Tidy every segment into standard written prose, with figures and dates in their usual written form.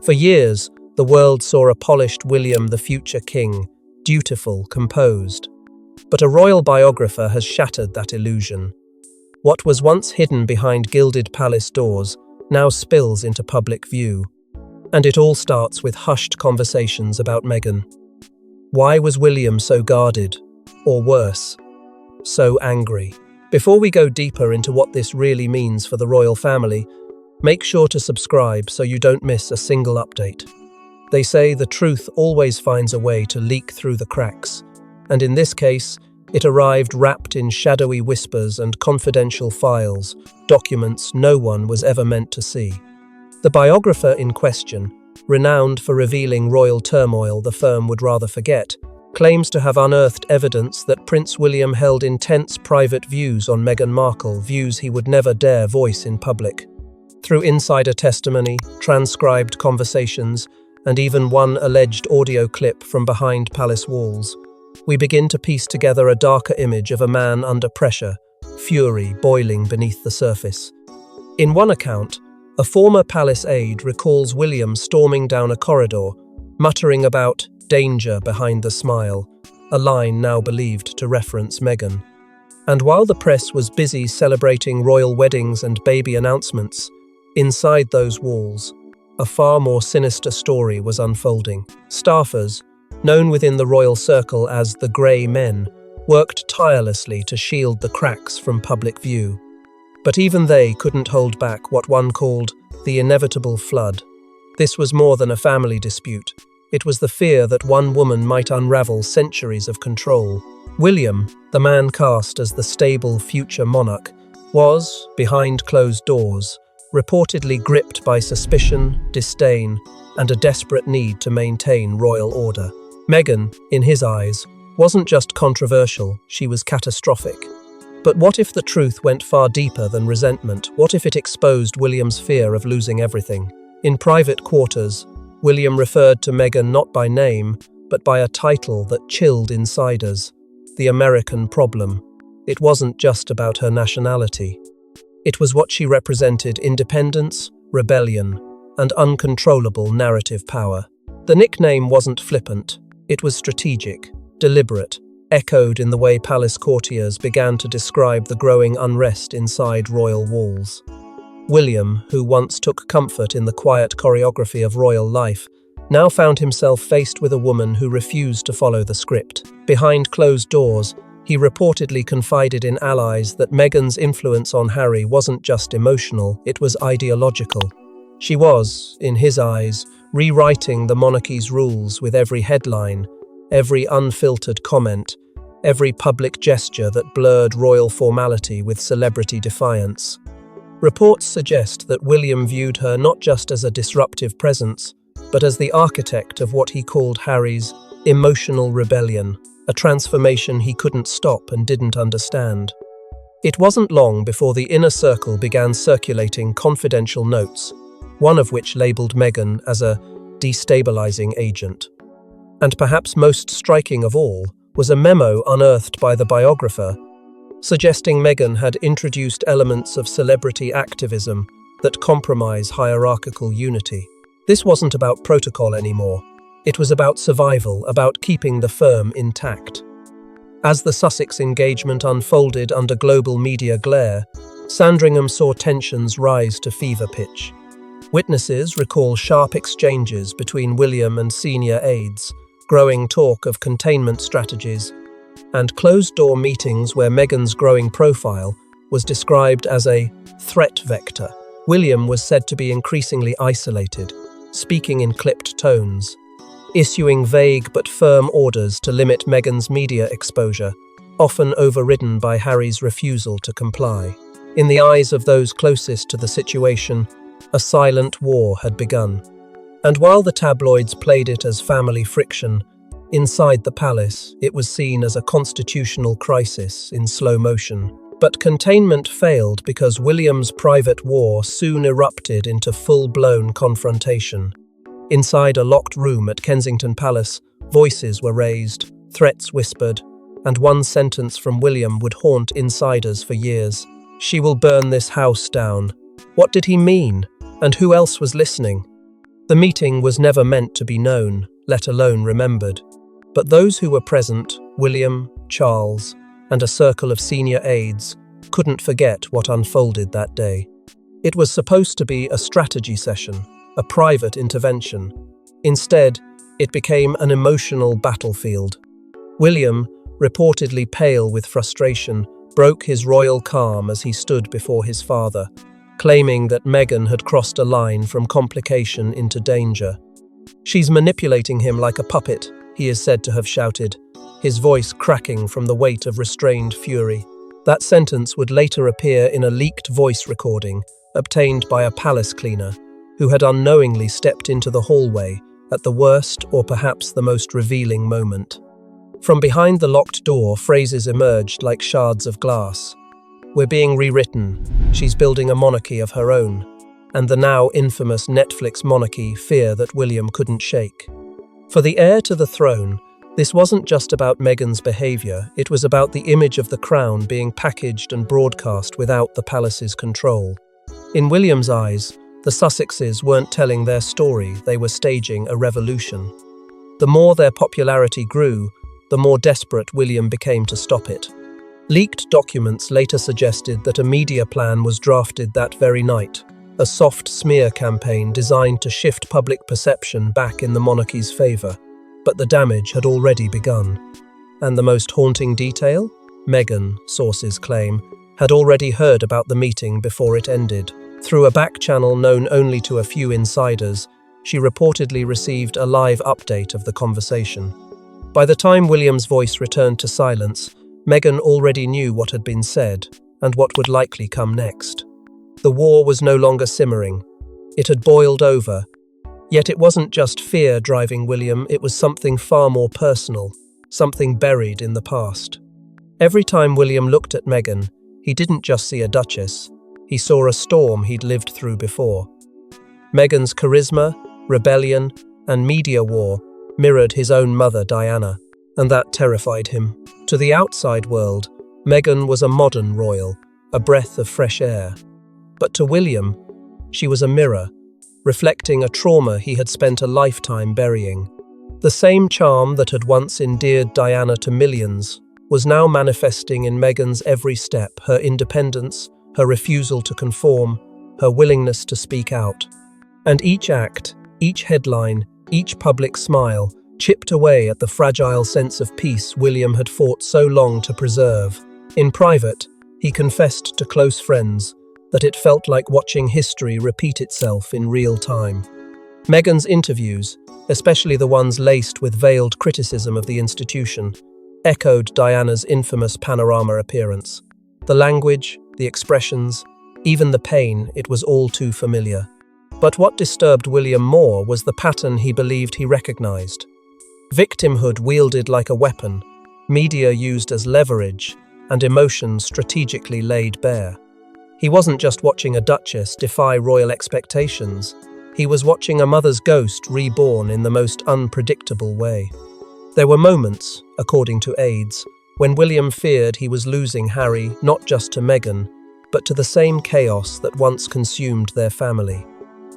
For years, the world saw a polished William, the future king, dutiful, composed. But a royal biographer has shattered that illusion. What was once hidden behind gilded palace doors now spills into public view. And it all starts with hushed conversations about Meghan. Why was William so guarded? Or worse, so angry? Before we go deeper into what this really means for the royal family, make sure to subscribe so you don't miss a single update. They say the truth always finds a way to leak through the cracks, and in this case, it arrived wrapped in shadowy whispers and confidential files, documents no one was ever meant to see. The biographer in question, renowned for revealing royal turmoil the firm would rather forget, claims to have unearthed evidence that Prince William held intense private views on Meghan Markle, views he would never dare voice in public. Through insider testimony, transcribed conversations, and even one alleged audio clip from behind palace walls, we begin to piece together a darker image of a man under pressure, fury boiling beneath the surface. In one account, a former palace aide recalls William storming down a corridor, muttering about danger behind the smile, a line now believed to reference Meghan. And while the press was busy celebrating royal weddings and baby announcements, inside those walls, a far more sinister story was unfolding. Staffers, known within the royal circle as the Grey Men, worked tirelessly to shield the cracks from public view. But even they couldn't hold back what one called the inevitable flood. This was more than a family dispute. It was the fear that one woman might unravel centuries of control. William, the man cast as the stable future monarch, was, behind closed doors, reportedly gripped by suspicion, disdain, and a desperate need to maintain royal order. Meghan, in his eyes, wasn't just controversial, she was catastrophic. But what if the truth went far deeper than resentment? What if it exposed William's fear of losing everything? In private quarters, William referred to Meghan not by name, but by a title that chilled insiders: the American problem. It wasn't just about her nationality. It was what she represented: independence, rebellion, and uncontrollable narrative power. The nickname wasn't flippant. It was strategic, deliberate, echoed in the way palace courtiers began to describe the growing unrest inside royal walls. William, who once took comfort in the quiet choreography of royal life, now found himself faced with a woman who refused to follow the script. Behind closed doors, he reportedly confided in allies that Meghan's influence on Harry wasn't just emotional, it was ideological. She was, in his eyes, rewriting the monarchy's rules with every headline, every unfiltered comment, every public gesture that blurred royal formality with celebrity defiance. Reports suggest that William viewed her not just as a disruptive presence, but as the architect of what he called Harry's emotional rebellion, a transformation he couldn't stop and didn't understand. It wasn't long before the inner circle began circulating confidential notes, one of which labelled Meghan as a destabilizing agent. And perhaps most striking of all was a memo unearthed by the biographer, suggesting Meghan had introduced elements of celebrity activism that compromise hierarchical unity. This wasn't about protocol anymore. It was about survival, about keeping the firm intact. As the Sussex engagement unfolded under global media glare, Sandringham saw tensions rise to fever pitch. Witnesses recall sharp exchanges between William and senior aides, growing talk of containment strategies, and closed-door meetings where Meghan's growing profile was described as a threat vector. William was said to be increasingly isolated, speaking in clipped tones, issuing vague but firm orders to limit Meghan's media exposure, often overridden by Harry's refusal to comply. In the eyes of those closest to the situation, a silent war had begun. And while the tabloids played it as family friction, inside the palace it was seen as a constitutional crisis in slow motion. But containment failed because William's private war soon erupted into full-blown confrontation. Inside a locked room at Kensington Palace, voices were raised, threats whispered, and one sentence from William would haunt insiders for years. "She will burn this house down." What did he mean? And who else was listening? The meeting was never meant to be known, let alone remembered. But those who were present, William, Charles, and a circle of senior aides, couldn't forget what unfolded that day. It was supposed to be a strategy session, a private intervention. Instead, it became an emotional battlefield. William, reportedly pale with frustration, broke his royal calm as he stood before his father, claiming that Meghan had crossed a line from complication into danger. "She's manipulating him like a puppet," he is said to have shouted, his voice cracking from the weight of restrained fury. That sentence would later appear in a leaked voice recording obtained by a palace cleaner who had unknowingly stepped into the hallway at the worst or perhaps the most revealing moment. From behind the locked door, phrases emerged like shards of glass. "We're being rewritten. She's building a monarchy of her own." And the now infamous Netflix monarchy fear that William couldn't shake. For the heir to the throne, this wasn't just about Meghan's behaviour, it was about the image of the crown being packaged and broadcast without the palace's control. In William's eyes, the Sussexes weren't telling their story, they were staging a revolution. The more their popularity grew, the more desperate William became to stop it. Leaked documents later suggested that a media plan was drafted that very night, a soft smear campaign designed to shift public perception back in the monarchy's favour. But the damage had already begun. And the most haunting detail? Meghan, sources claim, had already heard about the meeting before it ended. Through a back channel known only to a few insiders, she reportedly received a live update of the conversation. By the time William's voice returned to silence, Meghan already knew what had been said and what would likely come next. The war was no longer simmering. It had boiled over. Yet it wasn't just fear driving William, it was something far more personal, something buried in the past. Every time William looked at Meghan, he didn't just see a duchess, he saw a storm he'd lived through before. Meghan's charisma, rebellion, and media war mirrored his own mother Diana, and that terrified him. To the outside world, Meghan was a modern royal, a breath of fresh air. But to William, she was a mirror, reflecting a trauma he had spent a lifetime burying. The same charm that had once endeared Diana to millions was now manifesting in Meghan's every step, her independence, her refusal to conform, her willingness to speak out. And each act, each headline, each public smile chipped away at the fragile sense of peace William had fought so long to preserve. In private, he confessed to close friends that it felt like watching history repeat itself in real time. Meghan's interviews, especially the ones laced with veiled criticism of the institution, echoed Diana's infamous panorama appearance. The language, the expressions, even the pain, it was all too familiar. But what disturbed William more was the pattern he believed he recognized. Victimhood wielded like a weapon, media used as leverage, and emotions strategically laid bare. He wasn't just watching a duchess defy royal expectations, he was watching a mother's ghost reborn in the most unpredictable way. There were moments, according to aides, when William feared he was losing Harry not just to Meghan, but to the same chaos that once consumed their family.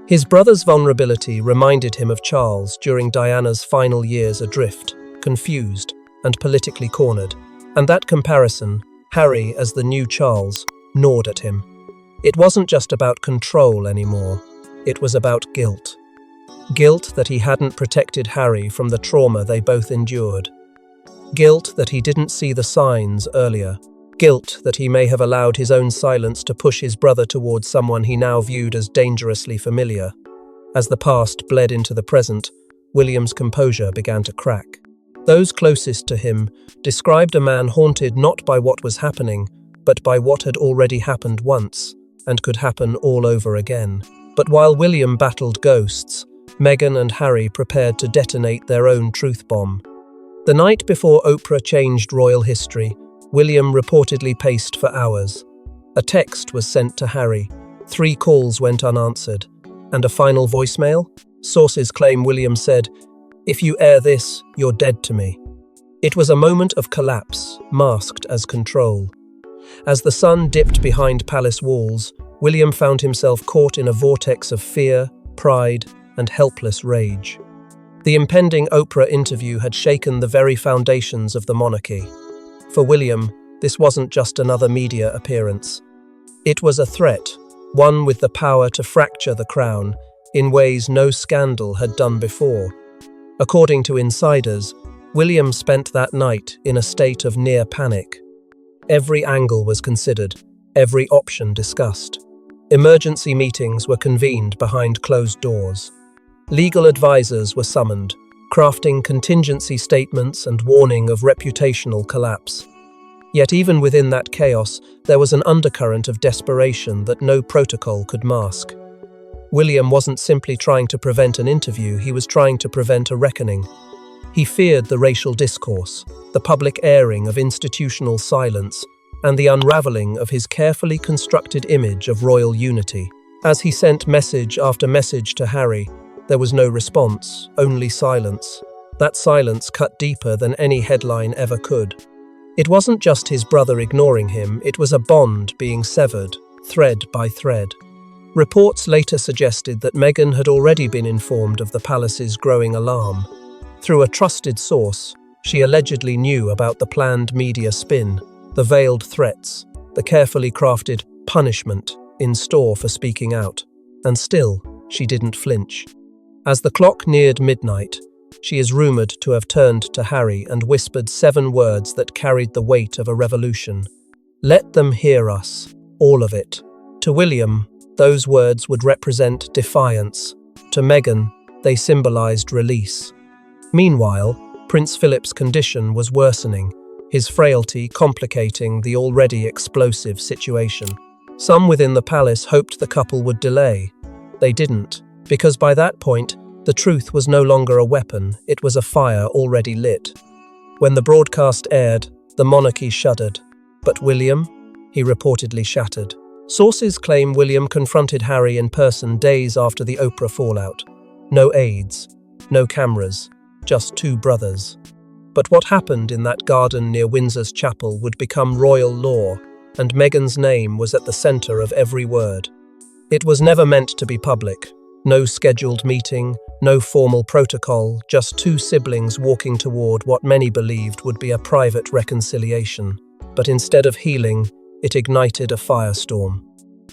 His brother's vulnerability reminded him of Charles during Diana's final years adrift, confused, and politically cornered, and that comparison, Harry as the new Charles, gnawed at him. It wasn't just about control anymore, it was about guilt. Guilt that he hadn't protected Harry from the trauma they both endured. Guilt that he didn't see the signs earlier. Guilt that he may have allowed his own silence to push his brother towards someone he now viewed as dangerously familiar. As the past bled into the present, William's composure began to crack. Those closest to him described a man haunted not by what was happening, but by what had already happened once, and could happen all over again. But while William battled ghosts, Meghan and Harry prepared to detonate their own truth bomb. The night before Oprah changed royal history, William reportedly paced for hours. A text was sent to Harry, 3 calls went unanswered, and a final voicemail? Sources claim William said, "If you air this, you're dead to me." It was a moment of collapse, masked as control. As the sun dipped behind palace walls, William found himself caught in a vortex of fear, pride, and helpless rage. The impending Oprah interview had shaken the very foundations of the monarchy. For William, this wasn't just another media appearance. It was a threat, one with the power to fracture the crown in ways no scandal had done before. According to insiders, William spent that night in a state of near panic. Every angle was considered, every option discussed. Emergency meetings were convened behind closed doors. Legal advisors were summoned, crafting contingency statements and warning of reputational collapse. Yet even within that chaos, there was an undercurrent of desperation that no protocol could mask. William wasn't simply trying to prevent an interview, he was trying to prevent a reckoning. He feared the racial discourse, the public airing of institutional silence, and the unraveling of his carefully constructed image of royal unity. As he sent message after message to Harry, there was no response, only silence. That silence cut deeper than any headline ever could. It wasn't just his brother ignoring him, it was a bond being severed, thread by thread. Reports later suggested that Meghan had already been informed of the palace's growing alarm. Through a trusted source, she allegedly knew about the planned media spin, the veiled threats, the carefully crafted punishment in store for speaking out. And still, she didn't flinch. As the clock neared midnight, she is rumoured to have turned to Harry and whispered 7 words that carried the weight of a revolution. "Let them hear us, all of it." To William, those words would represent defiance. To Meghan, they symbolised release. Meanwhile, Prince Philip's condition was worsening, his frailty complicating the already explosive situation. Some within the palace hoped the couple would delay. They didn't, because by that point, the truth was no longer a weapon, it was a fire already lit. When the broadcast aired, the monarchy shuddered. But William? He reportedly shattered. Sources claim William confronted Harry in person days after the Oprah fallout. No aides, no cameras, just 2 brothers. But what happened in that garden near Windsor's chapel would become royal law, and Meghan's name was at the centre of every word. It was never meant to be public. No scheduled meeting, no formal protocol, just 2 siblings walking toward what many believed would be a private reconciliation. But instead of healing, it ignited a firestorm.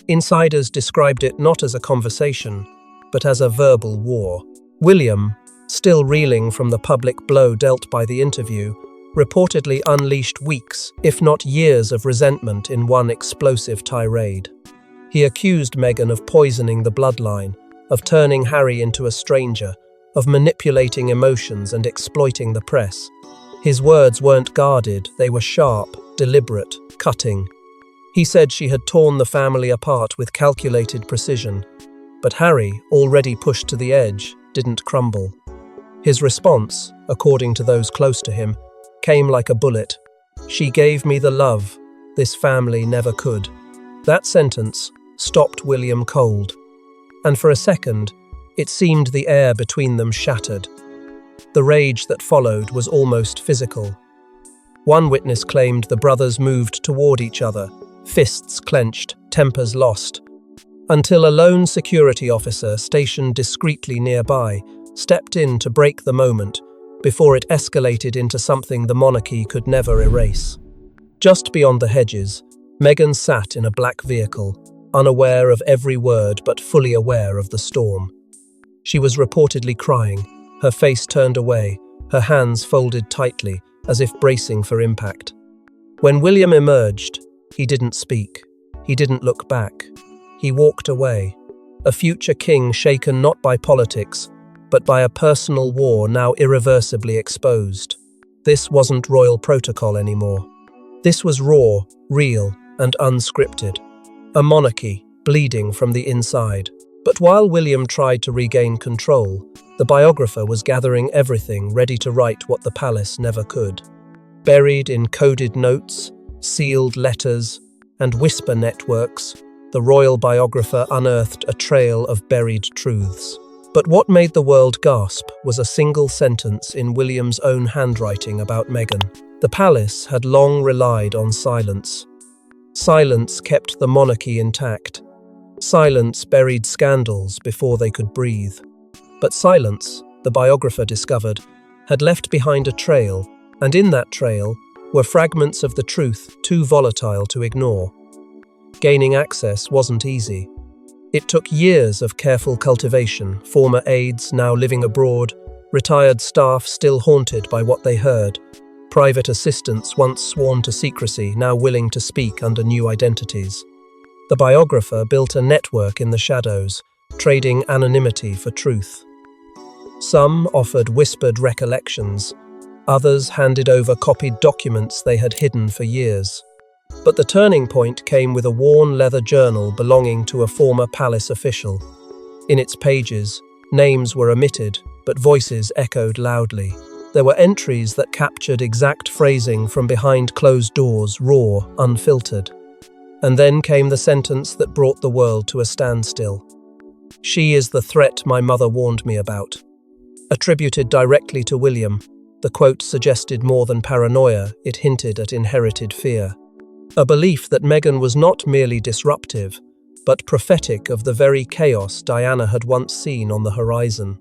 Insiders described it not as a conversation, but as a verbal war. William, still reeling from the public blow dealt by the interview, reportedly unleashed weeks, if not years of resentment in one explosive tirade. He accused Meghan of poisoning the bloodline, of turning Harry into a stranger, of manipulating emotions and exploiting the press. His words weren't guarded, they were sharp, deliberate, cutting. He said she had torn the family apart with calculated precision. But Harry, already pushed to the edge, didn't crumble. His response, according to those close to him, came like a bullet. "She gave me the love this family never could." That sentence stopped William cold. And for a second, it seemed the air between them shattered. The rage that followed was almost physical. One witness claimed the brothers moved toward each other, fists clenched, tempers lost, until a lone security officer stationed discreetly nearby stepped in to break the moment before it escalated into something the monarchy could never erase. Just beyond the hedges, Meghan sat in a black vehicle, unaware of every word but fully aware of the storm. She was reportedly crying, her face turned away, her hands folded tightly, as if bracing for impact. When William emerged, he didn't speak. He didn't look back. He walked away, a future king shaken not by politics, but by a personal war now irreversibly exposed. This wasn't royal protocol anymore. This was raw, real, and unscripted. A monarchy, bleeding from the inside. But while William tried to regain control, the biographer was gathering everything ready to write what the palace never could. Buried in coded notes, sealed letters, and whisper networks, the royal biographer unearthed a trail of buried truths. But what made the world gasp was a single sentence in William's own handwriting about Meghan. The palace had long relied on silence. Silence kept the monarchy intact. Silence buried scandals before they could breathe. But silence, the biographer discovered, had left behind a trail, and in that trail were fragments of the truth too volatile to ignore. Gaining access wasn't easy. It took years of careful cultivation, former aides now living abroad, retired staff still haunted by what they heard, private assistants once sworn to secrecy now willing to speak under new identities. The biographer built a network in the shadows, trading anonymity for truth. Some offered whispered recollections, others handed over copied documents they had hidden for years. But the turning point came with a worn leather journal belonging to a former palace official. In its pages, names were omitted, but voices echoed loudly. There were entries that captured exact phrasing from behind closed doors, raw, unfiltered. And then came the sentence that brought the world to a standstill. "She is the threat my mother warned me about." Attributed directly to William, the quote suggested more than paranoia, it hinted at inherited fear. A belief that Meghan was not merely disruptive, but prophetic of the very chaos Diana had once seen on the horizon.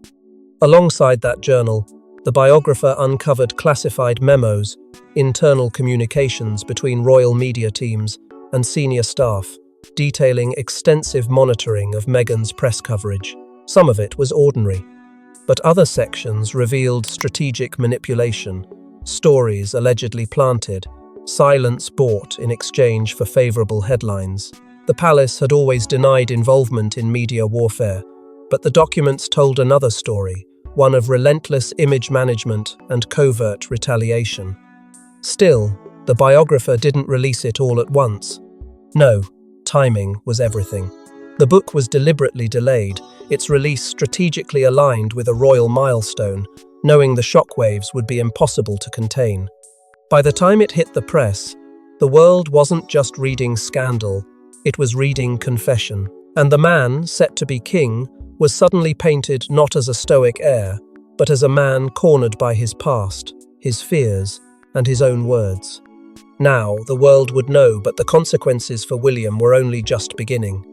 Alongside that journal, the biographer uncovered classified memos, internal communications between royal media teams and senior staff, detailing extensive monitoring of Meghan's press coverage. Some of it was ordinary, but other sections revealed strategic manipulation, stories allegedly planted, silence bought in exchange for favourable headlines. The palace had always denied involvement in media warfare, but the documents told another story, one of relentless image management and covert retaliation. Still, the biographer didn't release it all at once. No, timing was everything. The book was deliberately delayed, its release strategically aligned with a royal milestone, knowing the shockwaves would be impossible to contain. By the time it hit the press, the world wasn't just reading scandal, it was reading confession. And the man, set to be king, was suddenly painted not as a stoic heir, but as a man cornered by his past, his fears, and his own words. Now, the world would know, but the consequences for William were only just beginning.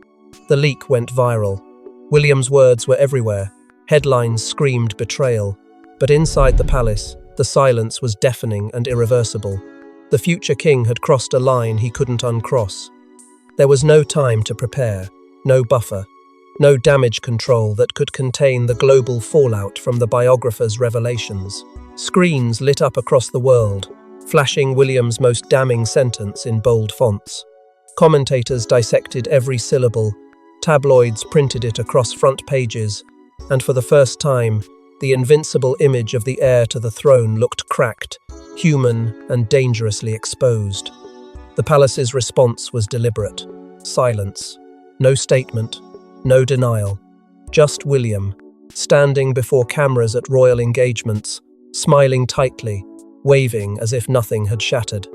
The leak went viral. William's words were everywhere. Headlines screamed betrayal. But inside the palace, the silence was deafening and irreversible. The future king had crossed a line he couldn't uncross. There was no time to prepare, no buffer, no damage control that could contain the global fallout from the biographer's revelations. Screens lit up across the world, flashing William's most damning sentence in bold fonts. Commentators dissected every syllable, tabloids printed it across front pages, and for the first time, the invincible image of the heir to the throne looked cracked, human, and dangerously exposed. The palace's response was deliberate. Silence. No statement. No denial. Just William, standing before cameras at royal engagements, smiling tightly, waving as if nothing had shattered.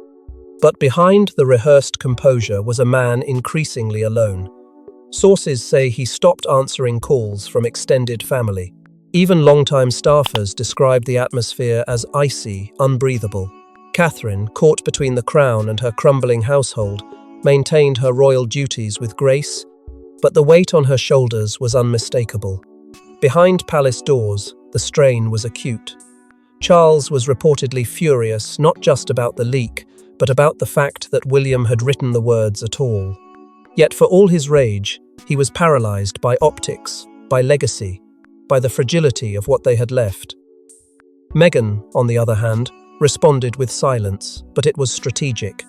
But behind the rehearsed composure was a man increasingly alone. Sources say he stopped answering calls from extended family. Even longtime staffers described the atmosphere as icy, unbreathable. Catherine, caught between the crown and her crumbling household, maintained her royal duties with grace, but the weight on her shoulders was unmistakable. Behind palace doors, the strain was acute. Charles was reportedly furious not just about the leak, but about the fact that William had written the words at all. Yet for all his rage, he was paralysed by optics, by legacy, by the fragility of what they had left. Meghan, on the other hand, responded with silence, but it was strategic.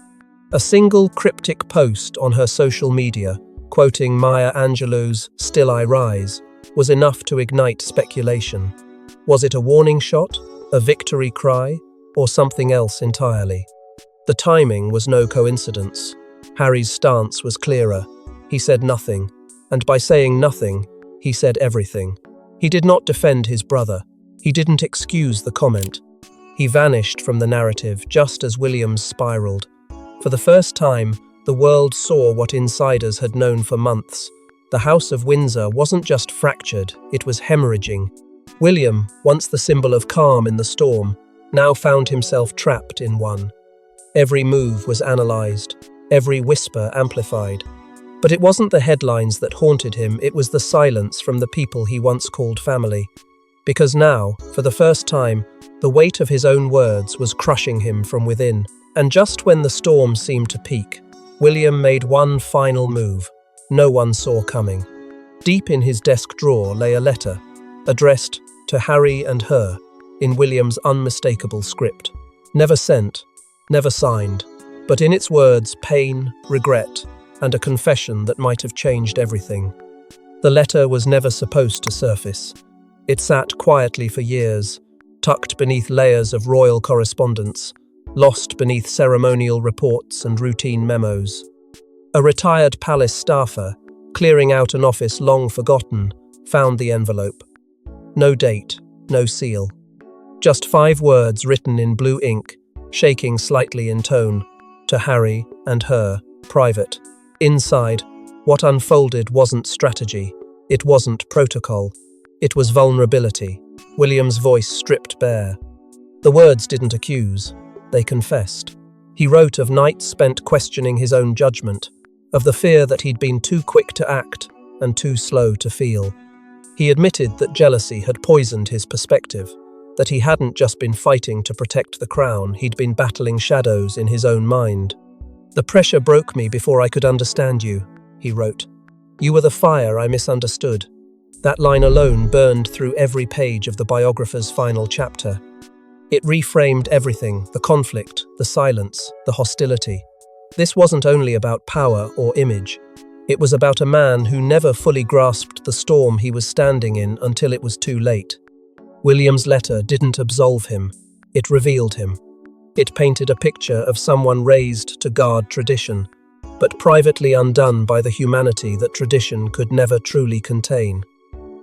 A single cryptic post on her social media, quoting Maya Angelou's "Still I Rise," was enough to ignite speculation. Was it a warning shot, a victory cry, or something else entirely? The timing was no coincidence. Harry's stance was clearer. He said nothing, and by saying nothing, he said everything. He did not defend his brother. He didn't excuse the comment. He vanished from the narrative just as William spiraled. For the first time, the world saw what insiders had known for months. The House of Windsor wasn't just fractured, it was hemorrhaging. William, once the symbol of calm in the storm, now found himself trapped in one. Every move was analysed, every whisper amplified. But it wasn't the headlines that haunted him, it was the silence from the people he once called family. Because now, for the first time, the weight of his own words was crushing him from within. And just when the storm seemed to peak, William made one final move no one saw coming. Deep in his desk drawer lay a letter, addressed to Harry and her, in William's unmistakable script. Never sent, never signed, but in its words pain, regret, and a confession that might have changed everything. The letter was never supposed to surface. It sat quietly for years, tucked beneath layers of royal correspondence, lost beneath ceremonial reports and routine memos. A retired palace staffer, clearing out an office long forgotten, found the envelope. No date, no seal. Just 5 words written in blue ink, shaking slightly in tone, to Harry and her, private. Inside, what unfolded wasn't strategy. It wasn't protocol. It was vulnerability. William's voice stripped bare. The words didn't accuse. They confessed. He wrote of nights spent questioning his own judgment, of the fear that he'd been too quick to act and too slow to feel. He admitted that jealousy had poisoned his perspective, that he hadn't just been fighting to protect the crown, he'd been battling shadows in his own mind. "The pressure broke me before I could understand you," he wrote. "You were the fire I misunderstood." That line alone burned through every page of the biographer's final chapter. It reframed everything: the conflict, the silence, the hostility. This wasn't only about power or image. It was about a man who never fully grasped the storm he was standing in until it was too late. William's letter didn't absolve him. It revealed him. It painted a picture of someone raised to guard tradition, but privately undone by the humanity that tradition could never truly contain.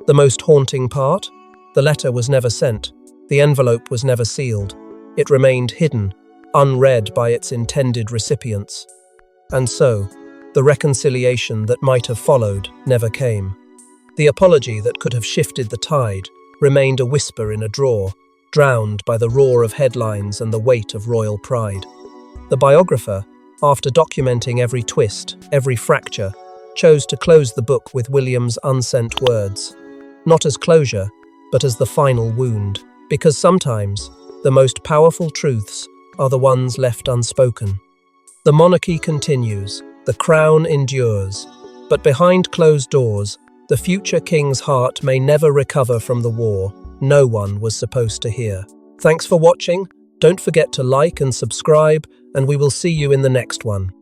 The most haunting part? The letter was never sent. The envelope was never sealed. It remained hidden, unread by its intended recipients. And so, the reconciliation that might have followed never came. The apology that could have shifted the tide remained a whisper in a drawer, drowned by the roar of headlines and the weight of royal pride. The biographer, after documenting every twist, every fracture, chose to close the book with William's unsent words, not as closure, but as the final wound. Because sometimes, the most powerful truths are the ones left unspoken. The monarchy continues, the crown endures, but behind closed doors, the future king's heart may never recover from the war no one was supposed to hear. Thanks for watching. Don't forget to like and subscribe, and we will see you in the next one.